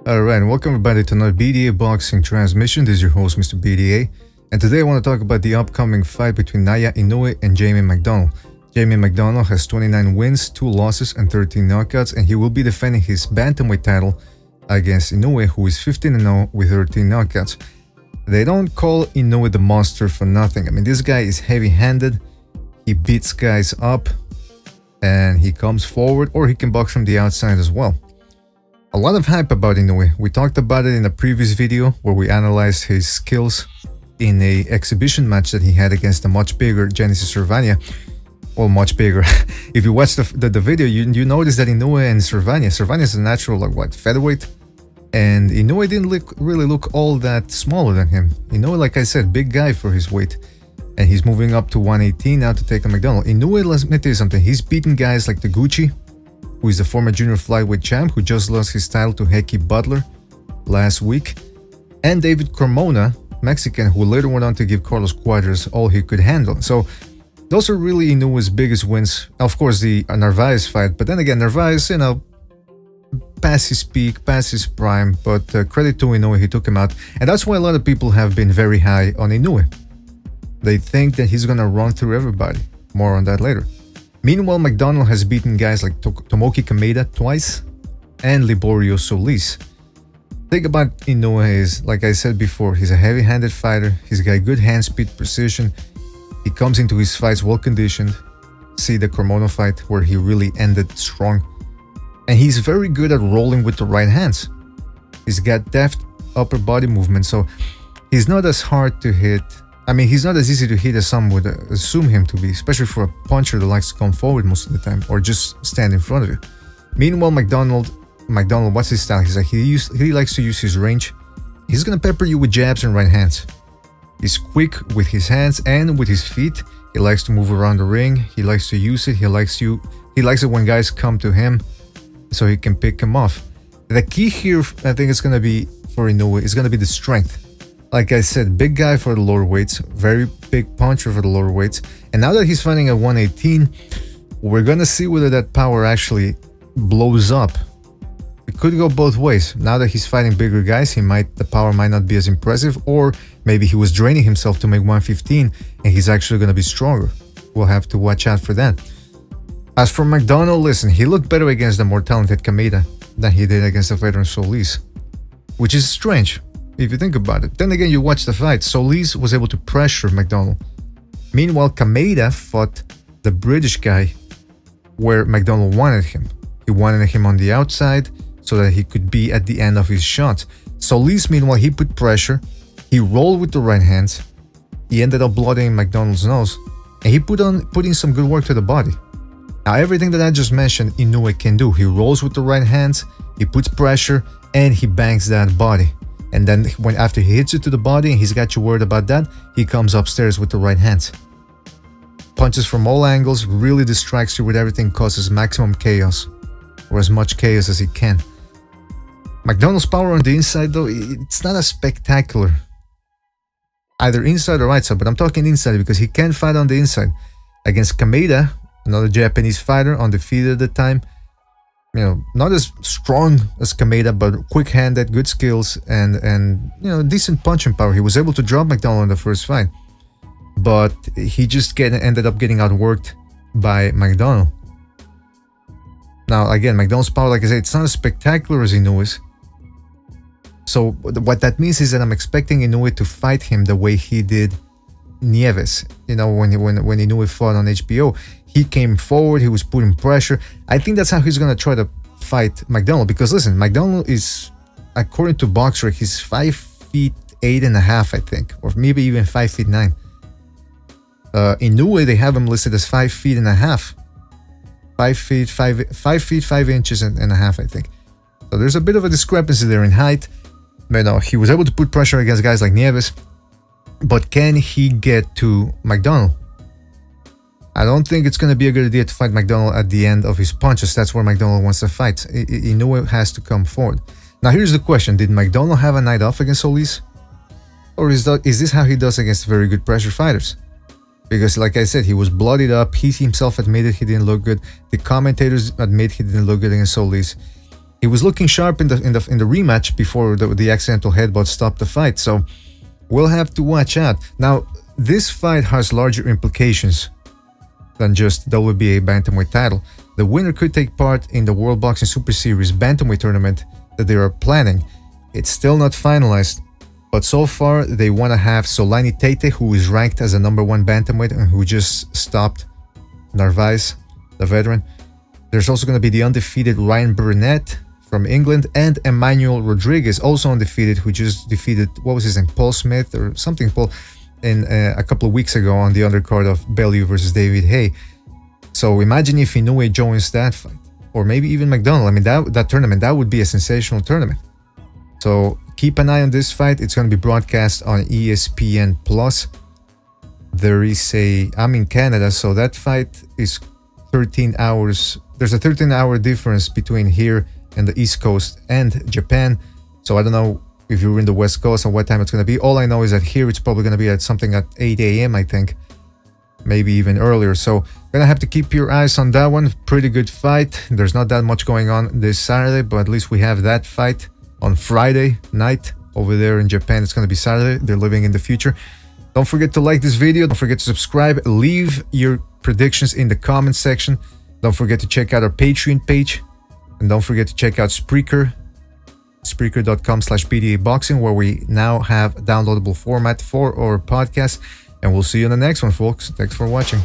Alright, welcome everybody to another BDA Boxing Transmission. This is your host, Mr. BDA. And today I want to talk about the upcoming fight between Naoya Inoue and Jaime McDonnell. Jaime McDonnell has 29 wins, 2 losses, and 13 knockouts, and he will be defending his bantamweight title against Inoue, who is 15-0 with 13 knockouts. They don't call Inoue the monster for nothing. I mean, this guy is heavy-handed, he beats guys up, and he comes forward, or he can box from the outside as well. A lot of hype about Inoue. We talked about it in a previous video where we analyzed his skills in a exhibition match that he had against a much bigger Genesis Servania. Well, much bigger. If you watch the video, you notice that Inoue and Servania is a natural, like, what, featherweight? And Inoue didn't really look all that smaller than him. Inoue, like I said, big guy for his weight. And he's moving up to 118 now to take on McDonnell. Inoue, let me tell you something, he's beaten guys like Taguchi, who is the former junior flyweight champ, who just lost his title to Hecky Butler last week, and David Carmona, Mexican, who later went on to give Carlos Cuadras all he could handle. So those are really Inoue's biggest wins. Of course, the Narvaez fight, but then again, Narvaez, you know, past his peak, past his prime, but credit to Inoue, he took him out. And that's why a lot of people have been very high on Inoue. They think that he's gonna run through everybody. More on that later. Meanwhile, McDonnell has beaten guys like Tomoki Kameda twice and Liborio Solis. Thing about Inoue is, like I said before, he's a heavy-handed fighter. He's got good hand speed, precision. He comes into his fights well-conditioned. See the Carmona fight where he really ended strong. And he's very good at rolling with the right hands. He's got deft upper body movement, so he's not as hard to hit. I mean, he's not as easy to hit as some would assume him to be, especially for a puncher that likes to come forward most of the time or just stand in front of you. Meanwhile, McDonnell, what's his style? He's like, he likes to use his range. He's gonna pepper you with jabs and right hands. He's quick with his hands and with his feet. He likes to move around the ring. He likes to use it. He likes it when guys come to him so he can pick him off. The key here, I think, it's gonna be for Inoue, is gonna be the strength. Like I said, big guy for the lower weights, very big puncher for the lower weights. And now that he's fighting at 118, we're gonna see whether that power actually blows up. It could go both ways. Now that he's fighting bigger guys, the power might not be as impressive, or maybe he was draining himself to make 115 and he's actually gonna be stronger. We'll have to watch out for that. As for McDonnell, listen, he looked better against the more talented Kameda than he did against the veteran Solis, which is strange if you think about it. Then again, you watch the fight, Solis was able to pressure McDonnell. Meanwhile, Kameda fought the British guy where McDonnell wanted him. He wanted him on the outside so that he could be at the end of his shots. Solis, meanwhile, he put pressure, he rolled with the right hands, he ended up bloodying McDonnell's nose, and he put in some good work to the body. Now, everything that I just mentioned, Inoue can do. He rolls with the right hands, he puts pressure, and he bangs that body. And then after he hits it to the body and he's got you worried about that, he comes upstairs with the right hands. Punches from all angles, really distracts you with everything, causes maximum chaos, or as much chaos as he can. McDonnell's power on the inside, though, it's not as spectacular. Either inside or outside, but I'm talking inside because he can fight on the inside. Against Kameda, another Japanese fighter, undefeated at the time. You know, not as strong as Kameda, but quick-handed, good skills, and you know, decent punching power. He was able to drop McDonnell in the first fight, but he just ended up getting outworked by McDonnell. Now, again, McDonnell's power, like I said, it's not as spectacular as Inoue's. So what that means is that I'm expecting Inoue to fight him the way he did Nieves. You know, when Inoue fought on HBO. He came forward, he was putting pressure. I think that's how he's going to try to fight McDonnell. Because listen, McDonnell is, according to BoxRec, he's 5'8.5", I think. Or maybe even 5'9". Inoue, they have him listed as 5'5". 5 feet 5 inches and a half, I think. So there's a bit of a discrepancy there in height. But no, he was able to put pressure against guys like Nieves. But can he get to McDonnell? I don't think it's going to be a good idea to fight McDonnell at the end of his punches. That's where McDonnell wants to fight. Inoue has to come forward. Now here's the question. Did McDonnell have a night off against Solis? Or is this how he does against very good pressure fighters? Because like I said, he was bloodied up. He himself admitted he didn't look good. The commentators admit he didn't look good against Solis. he was looking sharp in the rematch before the accidental headbutt stopped the fight. So we'll have to watch out. Now, this fight has larger implications than just WBA bantamweight title. The winner could take part in the World Boxing Super Series bantamweight tournament that they are planning. It's still not finalized, but so far they want to have Solani Tate, who is ranked as a #1 bantamweight and who just stopped Narvaez, the veteran. There's also going to be the undefeated Ryan Burnett from England, and Emmanuel Rodriguez, also undefeated, who just defeated, what was his name, Paul Smith or something, Paul, in a couple of weeks ago on the undercard of Bellew versus David Haye. So imagine if Inoue joins that fight, or maybe even McDonnell. I mean, that tournament, that would be a sensational tournament. So keep an eye on this fight. It's going to be broadcast on ESPN Plus. There is I'm in Canada, so that fight is 13 hours. There's a 13-hour difference between here and the East Coast and Japan. So I don't know if you're in the West Coast and what time it's going to be. All I know is that here it's probably going to be at something at 8 a.m. I think, maybe even earlier. So gonna have to keep your eyes on that one. Pretty good fight. There's not that much going on this Saturday, but at least we have that fight on Friday night over there in Japan. It's going to be Saturday. They're living in the future. Don't forget to like this video. Don't forget to subscribe. Leave your predictions in the comment section. Don't forget to check out our Patreon page. And don't forget to check out Spreaker, Spreaker.com/BDA Boxing, where we now have a downloadable format for our podcast. And we'll see you in the next one, folks. Thanks for watching.